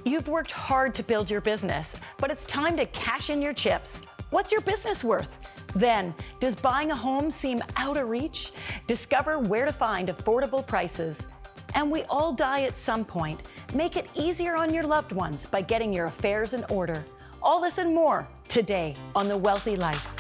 You've worked hard to build your business, but it's time to cash in your chips. What's your business worth? Then, does buying a home seem out of reach? Discover where to find affordable prices. And we all die at some point. Make it easier on your loved ones by getting your affairs in order. All this and more today on The Wealthy Life.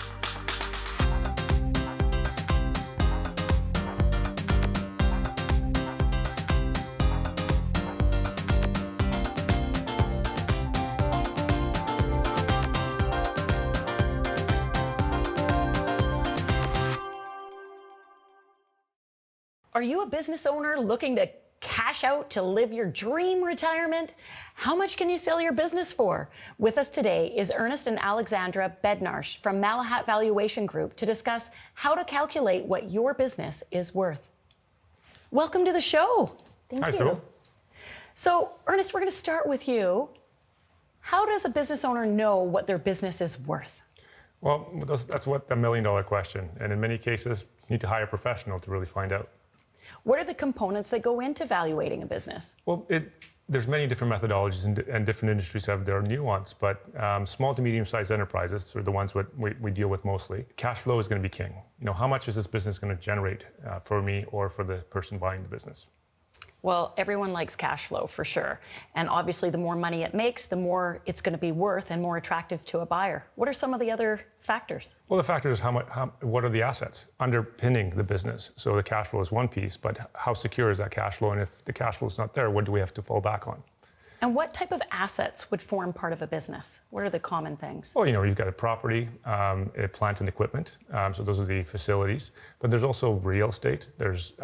Are you a business owner looking to cash out to live your dream retirement? How much can you sell your business for? With us today is Ernest and Alexandra Bednarsh from Malahat Valuation Group to discuss how to calculate what your business is worth. Welcome to the show. Thank Hi, you. Sybil. So, Ernest, we're going to start with you. How does a business owner know what their business is worth? Well, that's what the million-dollar question. And in many cases, you need to hire a professional to really find out. What are the components that go into valuating a business? Well, there's many different methodologies and different industries have their nuance, but small to medium-sized enterprises are the ones we deal with mostly. Cash flow is going to be king. You know, how much is this business going to generate for me or for the person buying the business? Well, everyone likes cash flow for sure. And obviously, the more money it makes, the more it's going to be worth and more attractive to a buyer. What are some of the other factors? Well, the factor is what are the assets underpinning the business? So the cash flow is one piece, but how secure is that cash flow? And if the cash flow is not there, what do we have to fall back on? And what type of assets would form part of a business? What are the common things? Well, you know, you've got a property, a plant and equipment. So those are the facilities. But there's also real estate. There's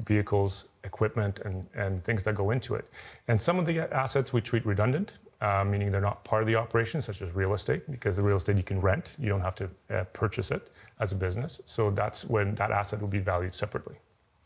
vehicles, equipment, and things that go into it. And some of the assets we treat redundant, meaning they're not part of the operation, such as real estate, because the real estate you can rent. You don't have to purchase it as a business. So that's when that asset will be valued separately.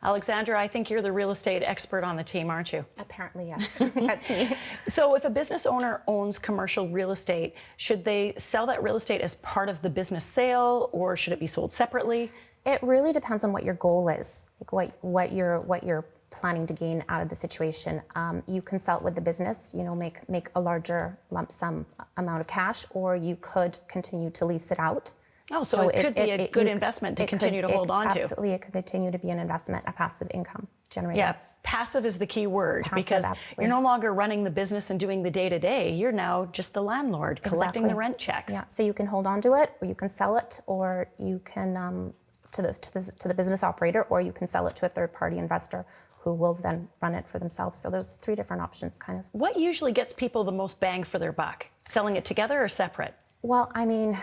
Alexandra, I think you're the real estate expert on the team, aren't you? Apparently, yes. That's me. So if a business owner owns commercial real estate, should they sell that real estate as part of the business sale, or should it be sold separately? It really depends on what your goal is, like what you're planning to gain out of the situation. You can sell it with the business, you know, make a larger lump sum amount of cash, or you could continue to lease it out. Oh, so it could be a good investment to continue to hold on to. Absolutely, it could continue to be an investment, a passive income generator. Yeah, passive is the key word, because absolutely. you're no longer running the business and doing the day-to-day. You're now just the landlord collecting the rent checks. Yeah, so you can hold on to it, or you can sell it, or you can to the business operator, or you can sell it to a third-party investor who will then run it for themselves. So there's three different options, kind of. What usually gets people the most bang for their buck? Selling it together or separate? Well, I mean,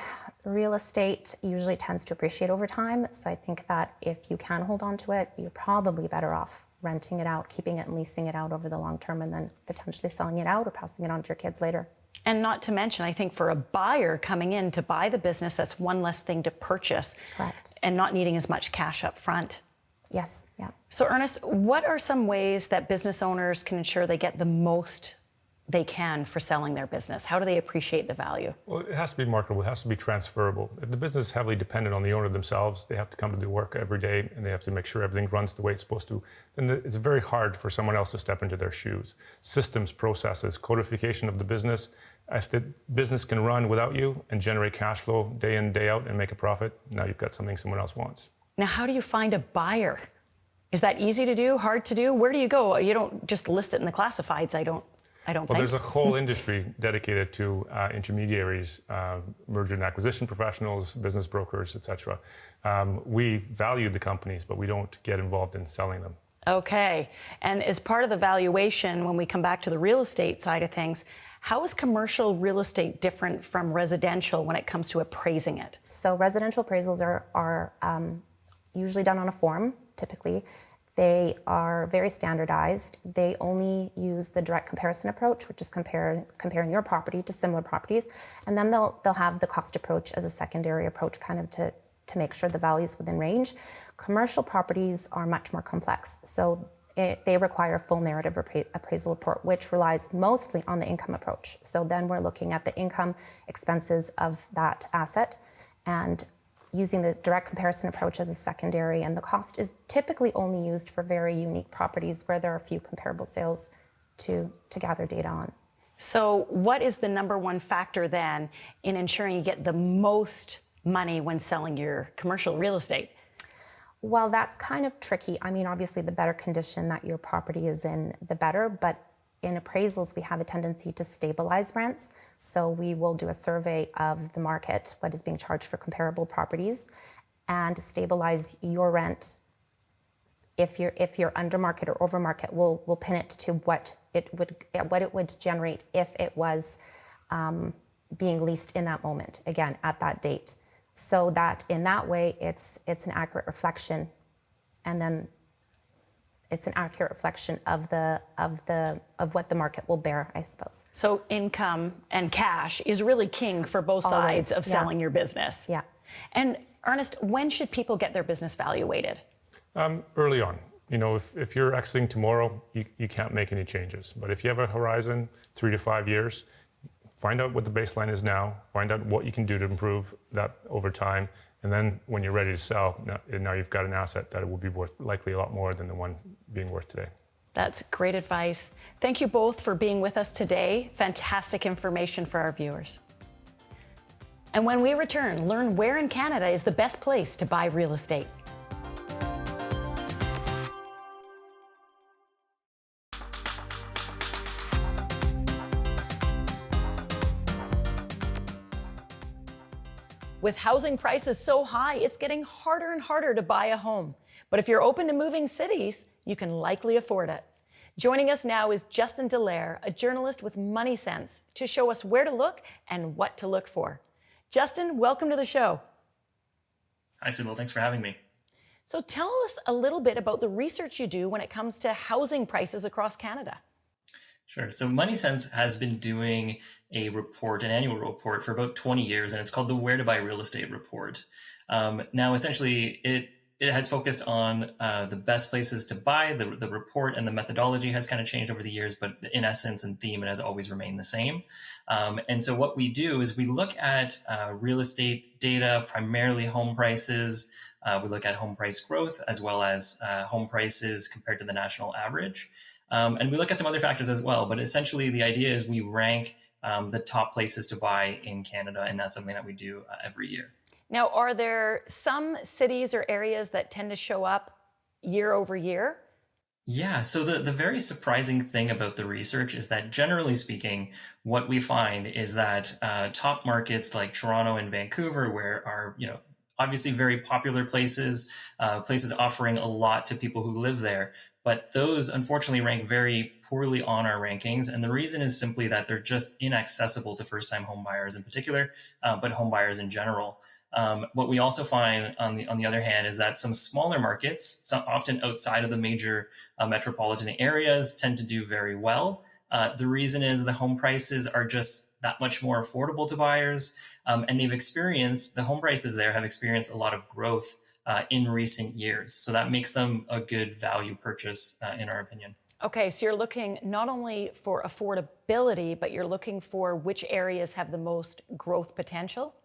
real estate usually tends to appreciate over time. So I think that if you can hold on to it, you're probably better off renting it out, keeping it and leasing it out over the long term, and then potentially selling it out or passing it on to your kids later. And not to mention, I think for a buyer coming in to buy the business, that's one less thing to purchase. Correct. And not needing as much cash up front. Yes, yeah. So Ernest, what are some ways that business owners can ensure they get the most they can for selling their business? How do they appreciate the value? Well, it has to be marketable. It has to be transferable. If the business is heavily dependent on the owner themselves, they have to come to their work every day and they have to make sure everything runs the way it's supposed to. And it's very hard for someone else to step into their shoes. Systems, processes, codification of the business. If the business can run without you and generate cash flow day in, day out and make a profit, now you've got something someone else wants. Now, how do you find a buyer? Is that easy to do, hard to do? Where do you go? You don't just list it in the classifieds, I don't think. Well, there's a whole industry dedicated to intermediaries, merger and acquisition professionals, business brokers, etc. We value the companies, but we don't get involved in selling them. Okay. And as part of the valuation, when we come back to the real estate side of things, how is commercial real estate different from residential when it comes to appraising it? So residential appraisals are usually done on a form, typically. They are very standardized. They only use the direct comparison approach, which is comparing your property to similar properties. And then they'll have the cost approach as a secondary approach, kind of to make sure the value is within range. Commercial properties are much more complex. So they require a full narrative appraisal report, which relies mostly on the income approach. So then we're looking at the income expenses of that asset and using the direct comparison approach as a secondary, and the cost is typically only used for very unique properties where there are a few comparable sales to gather data on. So what is the number one factor then in ensuring you get the most money when selling your commercial real estate? Well, that's kind of tricky. I mean, obviously, the better condition that your property is in, the better. But in appraisals, we have a tendency to stabilize rents. So we will do a survey of the market, what is being charged for comparable properties, and stabilize your rent. If you're under market or over market, we'll pin it to what it would generate if it was being leased in that moment, again, at that date. So that in that way, it's an accurate reflection, and then it's an accurate reflection of what the market will bear, I suppose. So income and cash is really king for both sides of selling your business. Yeah. And Ernest, when should people get their business valuated? Early on. You know, if you're exiting tomorrow, you can't make any changes. But if you have a horizon, 3 to 5 years, find out what the baseline is now, find out what you can do to improve that over time, and then when you're ready to sell, now you've got an asset that it will be worth likely a lot more than the one being worth today. That's great advice. Thank you both for being with us today. Fantastic information for our viewers. And when we return, learn where in Canada is the best place to buy real estate. With housing prices so high, it's getting harder and harder to buy a home. But if you're open to moving cities, you can likely afford it. Joining us now is Justin Dallaire, a journalist with Money Sense, to show us where to look and what to look for. Justin, welcome to the show. Hi, Sybil. Thanks for having me. So tell us a little bit about the research you do when it comes to housing prices across Canada. Sure. So Money Sense has been doing an annual report for about 20 years, and it's called the Where to Buy Real Estate Report. Now, essentially, it has focused on the best places to buy. The report and the methodology has kind of changed over the years, but in essence and theme, it has always remained the same. And so what we do is we look at real estate data, primarily home prices. We look at home price growth as well as home prices compared to the national average. And we look at some other factors as well, but essentially the idea is we rank the top places to buy in Canada, and that's something that we do every year. Now, are there some cities or areas that tend to show up year over year? Yeah, so the very surprising thing about the research is that generally speaking, what we find is that top markets like Toronto and Vancouver, where are, obviously very popular places, places offering a lot to people who live there, but those unfortunately rank very poorly on our rankings. And the reason is simply that they're just inaccessible to first-time home buyers in particular, but home buyers in general. What we also find on the other hand is that some smaller markets, some often outside of the major metropolitan areas, tend to do very well. The reason is the home prices are just that much more affordable to buyers. And the home prices there have experienced a lot of growth in recent years. So that makes them a good value purchase, in our opinion. Okay, so you're looking not only for affordability, but you're looking for which areas have the most growth potential?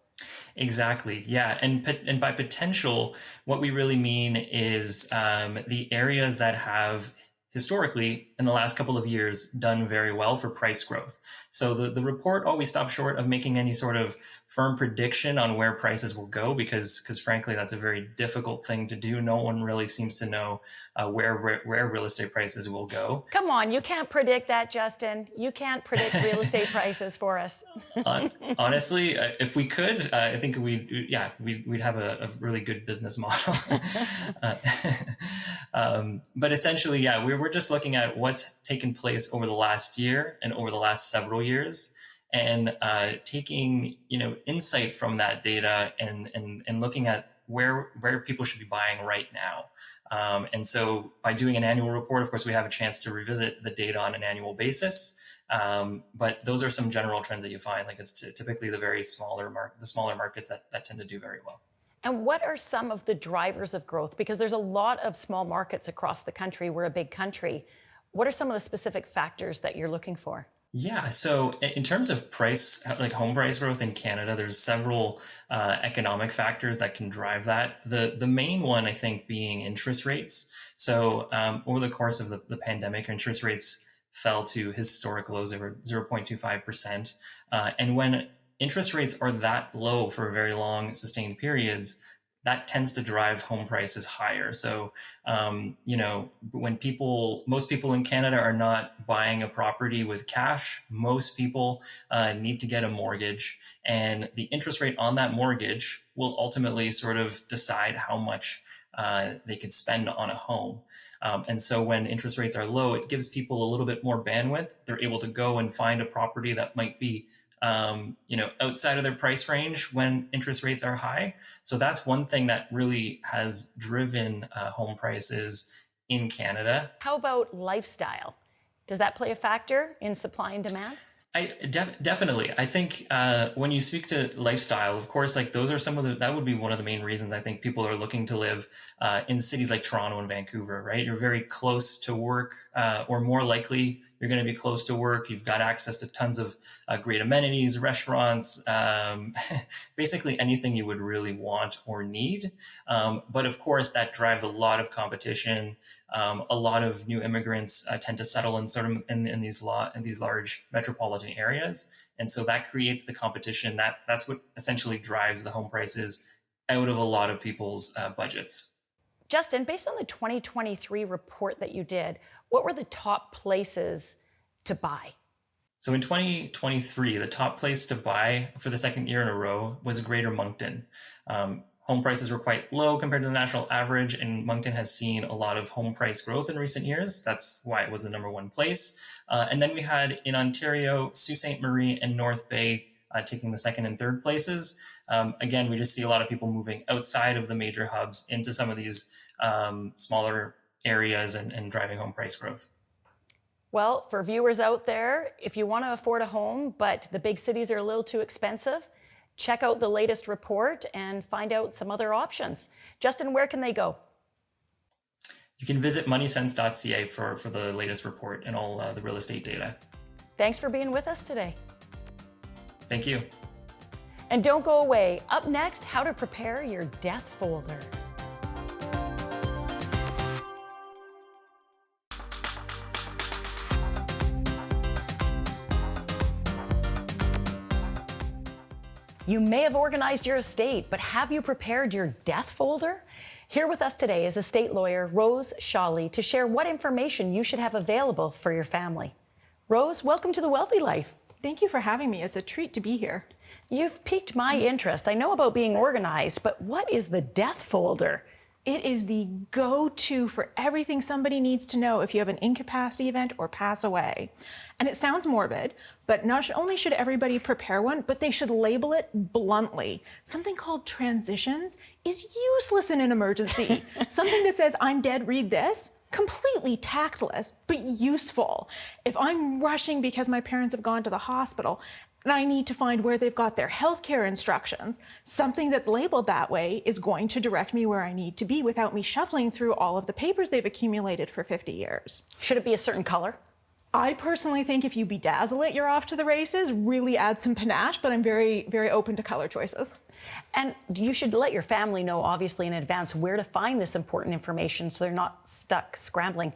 Exactly. Yeah. And by potential, what we really mean is the areas that have historically, in the last couple of years, done very well for price growth. So the report always stops short of making any sort of firm prediction on where prices will go, because frankly, that's a very difficult thing to do. No one really seems to know where real estate prices will go. Come on, you can't predict that, Justin. You can't predict real estate prices for us. Honestly, if we could, I think we'd have a really good business model. But essentially, yeah, we're just looking at what's taken place over the last year and over the last several years, and taking insight from that data and looking at where people should be buying right now. And so by doing an annual report, of course, we have a chance to revisit the data on an annual basis. But those are some general trends that you find. Like it's typically the smaller markets that tend to do very well. And what are some of the drivers of growth? Because there's a lot of small markets across the country. We're a big country. What are some of the specific factors that you're looking for? Yeah, so in terms of price, like home price growth in Canada, there's several economic factors that can drive that. The main one, I think, being interest rates. So over the course of the pandemic, interest rates fell to historic lows over 0.25%. And when interest rates are that low for very long sustained periods, that tends to drive home prices higher. So, when most people in Canada are not buying a property with cash, most people need to get a mortgage, and the interest rate on that mortgage will ultimately sort of decide how much they could spend on a home. And so when interest rates are low, it gives people a little bit more bandwidth. They're able to go and find a property that might be outside of their price range when interest rates are high. So that's one thing that really has driven home prices in Canada. How about lifestyle? Does that play a factor in supply and demand? Definitely. I think when you speak to lifestyle, of course, like those are that would be one of the main reasons I think people are looking to live in cities like Toronto and Vancouver, right? You're very close to work, or more likely you're going to be close to work. You've got access to tons of great amenities, restaurants, basically anything you would really want or need. But of course, that drives a lot of competition. A lot of new immigrants tend to settle in these large metropolitan areas, and so that creates the competition. That's what essentially drives the home prices out of a lot of people's budgets. Justin, based on the 2023 report that you did, what were the top places to buy? So in 2023, the top place to buy for the second year in a row was Greater Moncton. Home prices were quite low compared to the national average, and Moncton has seen a lot of home price growth in recent years. That's why it was the number one place. And then we had in Ontario, Sault Ste. Marie and North Bay taking the second and third places. Again, we just see a lot of people moving outside of the major hubs into some of these smaller areas and driving home price growth. Well, for viewers out there, if you want to afford a home, but the big cities are a little too expensive, check out the latest report and find out some other options. Justin, where can they go? You can visit moneysense.ca for the latest report and all the real estate data. Thanks for being with us today. Thank you. And don't go away. Up next, how to prepare your death folder. You may have organized your estate, but have you prepared your death folder? Here with us today is estate lawyer Rose Shawley to share what information you should have available for your family. Rose, welcome to The Wealthy Life. Thank you for having me. It's a treat to be here. You've piqued my interest. I know about being organized, but what is the death folder? It is the go-to for everything somebody needs to know if you have an incapacity event or pass away. And it sounds morbid, but not only should everybody prepare one, but they should label it bluntly. Something called transitions is useless in an emergency. Something that says, I'm dead, read this, completely tactless, but useful. If I'm rushing because my parents have gone to the hospital, and I need to find where they've got their healthcare instructions, something that's labeled that way is going to direct me where I need to be without me shuffling through all of the papers they've accumulated for 50 years. Should it be a certain color? I personally think if you bedazzle it, you're off to the races, really add some panache, but I'm very, very open to color choices. And you should let your family know, obviously, in advance where to find this important information so they're not stuck scrambling.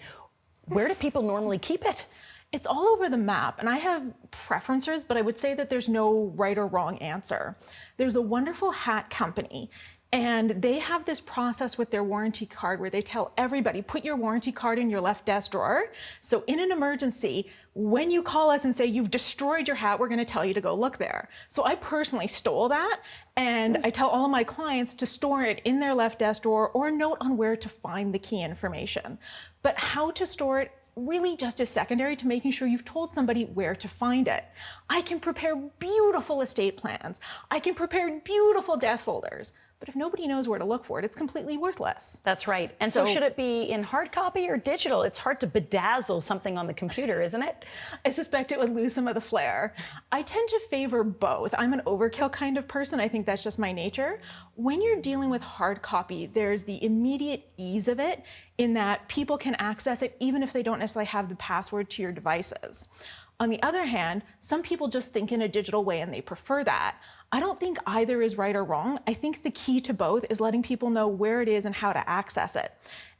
Where do people normally keep it? It's all over the map, and I have preferences, but I would say that there's no right or wrong answer. There's a wonderful hat company, and they have this process with their warranty card where they tell everybody, put your warranty card in your left desk drawer. So in an emergency, when you call us and say you've destroyed your hat, we're going to tell you to go look there. So I personally stole that, and I tell all of my clients to store it in their left desk drawer or note on where to find the key information. But how to store it really just is secondary to making sure you've told somebody where to find it. I can prepare beautiful estate plans. I can prepare beautiful death folders. But if nobody knows where to look for it, it's completely worthless. That's right. And so should it be in hard copy or digital? It's hard to bedazzle something on the computer, isn't it? I suspect it would lose some of the flair. I tend to favor both. I'm an overkill kind of person. I think that's just my nature. When you're dealing with hard copy, there's the immediate ease of it in that people can access it even if they don't necessarily have the password to your devices. On the other hand, some people just think in a digital way and they prefer that. I don't think either is right or wrong. I think the key to both is letting people know where it is and how to access it.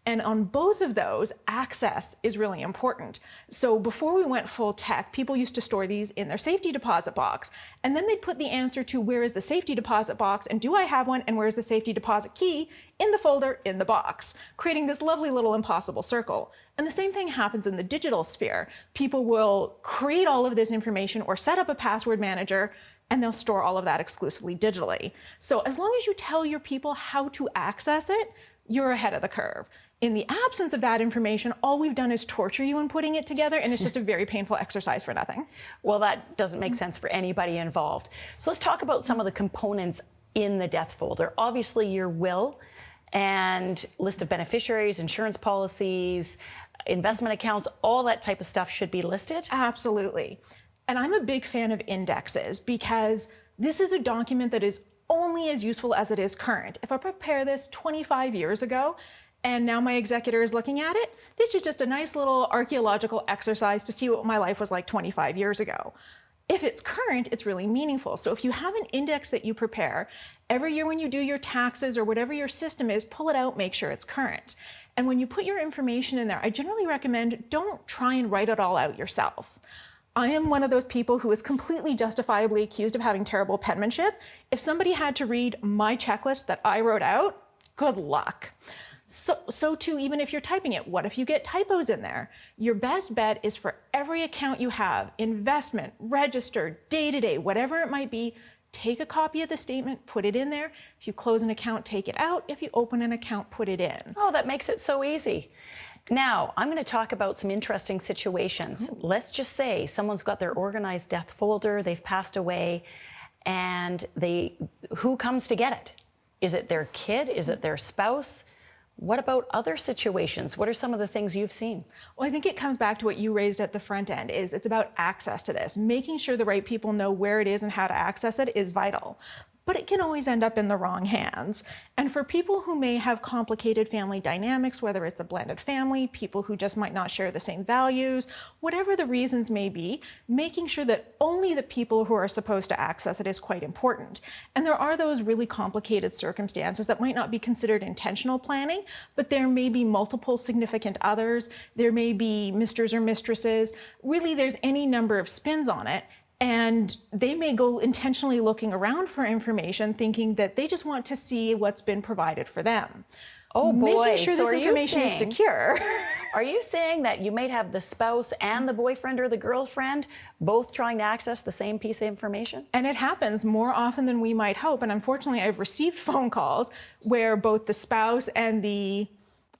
And on both of those, access is really important. So before we went full tech, people used to store these in their safety deposit box. And then they'd put the answer to where is the safety deposit box and do I have one and where's the safety deposit key in the folder in the box, creating this lovely little impossible circle. And the same thing happens in the digital sphere. People will create all of this information or set up a password manager and they'll store all of that exclusively digitally. So as long as you tell your people how to access it, you're ahead of the curve. In the absence of that information, all we've done is torture you in putting it together, and it's just a very painful exercise for nothing. Well, that doesn't make sense for anybody involved. So let's talk about some of the components in the death folder. Obviously, your will and list of beneficiaries, insurance policies, investment accounts, all that type of stuff should be listed? Absolutely. And I'm a big fan of indexes because this is a document that is only as useful as it is current. If I prepare this 25 years ago, and now my executor is looking at it, this is just a nice little archaeological exercise to see what my life was like 25 years ago. If it's current, it's really meaningful. So if you have an index that you prepare, every year when you do your taxes or whatever your system is, pull it out, make sure it's current. And when you put your information in there, I generally recommend don't try and write it all out yourself. I am one of those people who is completely justifiably accused of having terrible penmanship. If somebody had to read my checklist that I wrote out, good luck. So too, even if you're typing it, what if you get typos in there? Your best bet is for every account you have, investment, registered, day-to-day, whatever it might be, take a copy of the statement, put it in there. If you close an account, take it out. If you open an account, put it in. Oh, that makes it so easy. Now, I'm going to talk about some interesting situations. Ooh. Let's just say someone's got their organized death folder, they've passed away, and who comes to get it? Is it their kid? Is it their spouse? What about other situations? What are some of the things you've seen? Well, I think it comes back to what you raised at the front end, is it's about access to this. Making sure the right people know where it is and how to access it is vital. But it can always end up in the wrong hands. And for people who may have complicated family dynamics, whether it's a blended family, people who just might not share the same values, whatever the reasons may be, making sure that only the people who are supposed to access it is quite important. And there are those really complicated circumstances that might not be considered intentional planning, but there may be multiple significant others, there may be misters or mistresses. Really, there's any number of spins on it. And they may go intentionally looking around for information, thinking that they just want to see what's been provided for them. Oh boy, making sure so this information is secure. Are you saying that you might have the spouse and the boyfriend or the girlfriend both trying to access the same piece of information? And it happens more often than we might hope. And unfortunately, I've received phone calls where both the spouse and the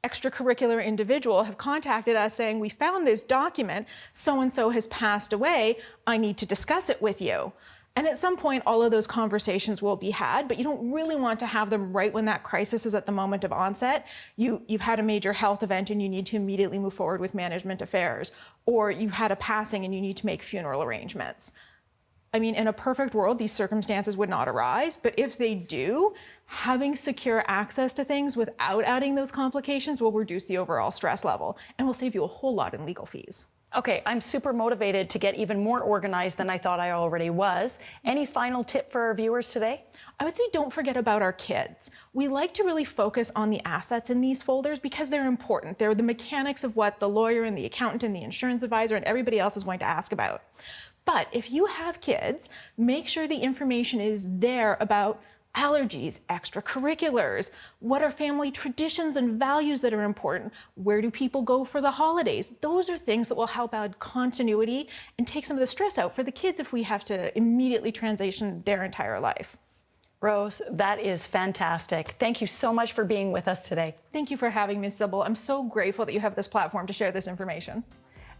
extracurricular individual have contacted us saying, we found this document, so-and-so has passed away, I need to discuss it with you. And at some point, all of those conversations will be had, but you don't really want to have them right when that crisis is at the moment of onset. You've had a major health event and you need to immediately move forward with management affairs, or you've had a passing and you need to make funeral arrangements. I mean, in a perfect world, these circumstances would not arise, but if they do, having secure access to things without adding those complications will reduce the overall stress level and will save you a whole lot in legal fees. Okay, I'm super motivated to get even more organized than I thought I already was. Any final tip for our viewers today? I would say don't forget about our kids. We like to really focus on the assets in these folders because they're important. They're the mechanics of what the lawyer and the accountant and the insurance advisor and everybody else is going to ask about. But if you have kids, make sure the information is there about allergies, extracurriculars, what are family traditions and values that are important, where do people go for the holidays. Those are things that will help add continuity and take some of the stress out for the kids if we have to immediately transition their entire life. Rose, that is fantastic. Thank you so much for being with us today. Thank you for having me, Sybil. I'm so grateful that you have this platform to share this information.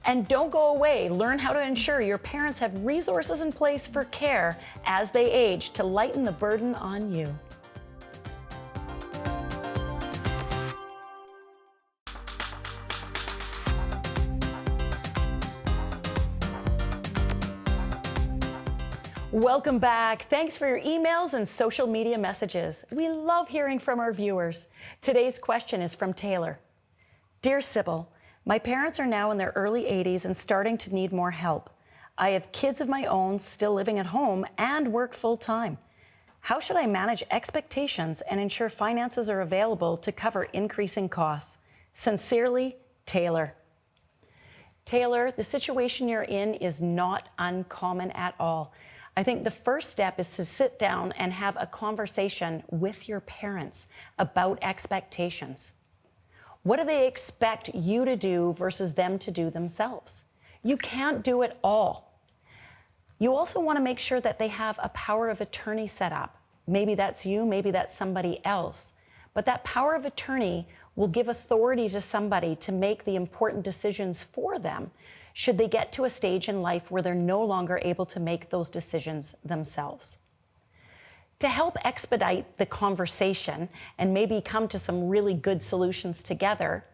And don't go away. Learn how to ensure your parents have resources in place for care as they age to lighten the burden on you. Welcome back. Thanks for your emails and social media messages. We love hearing from our viewers. Today's question is from Taylor. Dear Sybil, my parents are now in their early 80s and starting to need more help. I have kids of my own still living at home and work full-time. How should I manage expectations and ensure finances are available to cover increasing costs? Sincerely, Taylor. Taylor, the situation you're in is not uncommon at all. I think the first step is to sit down and have a conversation with your parents about expectations. What do they expect you to do versus them to do themselves? You can't do it all. You also want to make sure that they have a power of attorney set up. Maybe that's you, maybe that's somebody else. But that power of attorney will give authority to somebody to make the important decisions for them should they get to a stage in life where they're no longer able to make those decisions themselves. To help expedite the conversation and maybe come to some really good solutions together,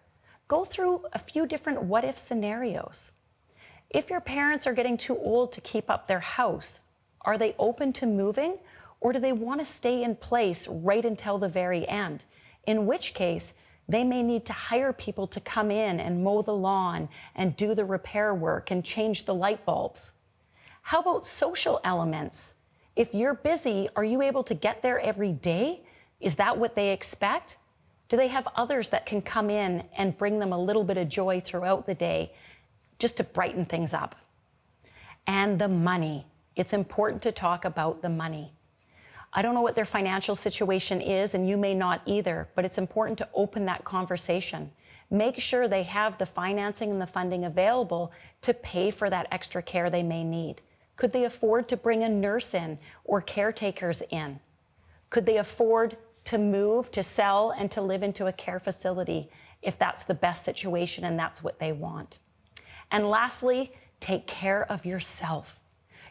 go through a few different what-if scenarios. If your parents are getting too old to keep up their house, are they open to moving, or do they want to stay in place right until the very end? In which case, they may need to hire people to come in and mow the lawn and do the repair work and change the light bulbs. How about social elements? If you're busy, are you able to get there every day? Is that what they expect? Do they have others that can come in and bring them a little bit of joy throughout the day just to brighten things up? And the money. It's important to talk about the money. I don't know what their financial situation is, and you may not either, but it's important to open that conversation. Make sure they have the financing and the funding available to pay for that extra care they may need. Could they afford to bring a nurse in or caretakers in? Could they afford to move, to sell, and to live into a care facility if that's the best situation and that's what they want? And lastly, take care of yourself.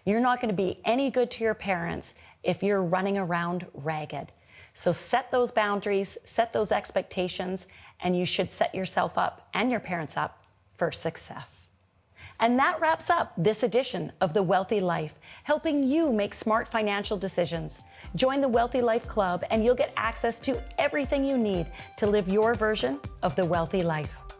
You're not going to be any good to your parents if you're running around ragged. So set those boundaries, set those expectations, and you should set yourself up and your parents up for success. And that wraps up this edition of The Wealthy Life, helping you make smart financial decisions. Join the Wealthy Life Club and you'll get access to everything you need to live your version of the wealthy life.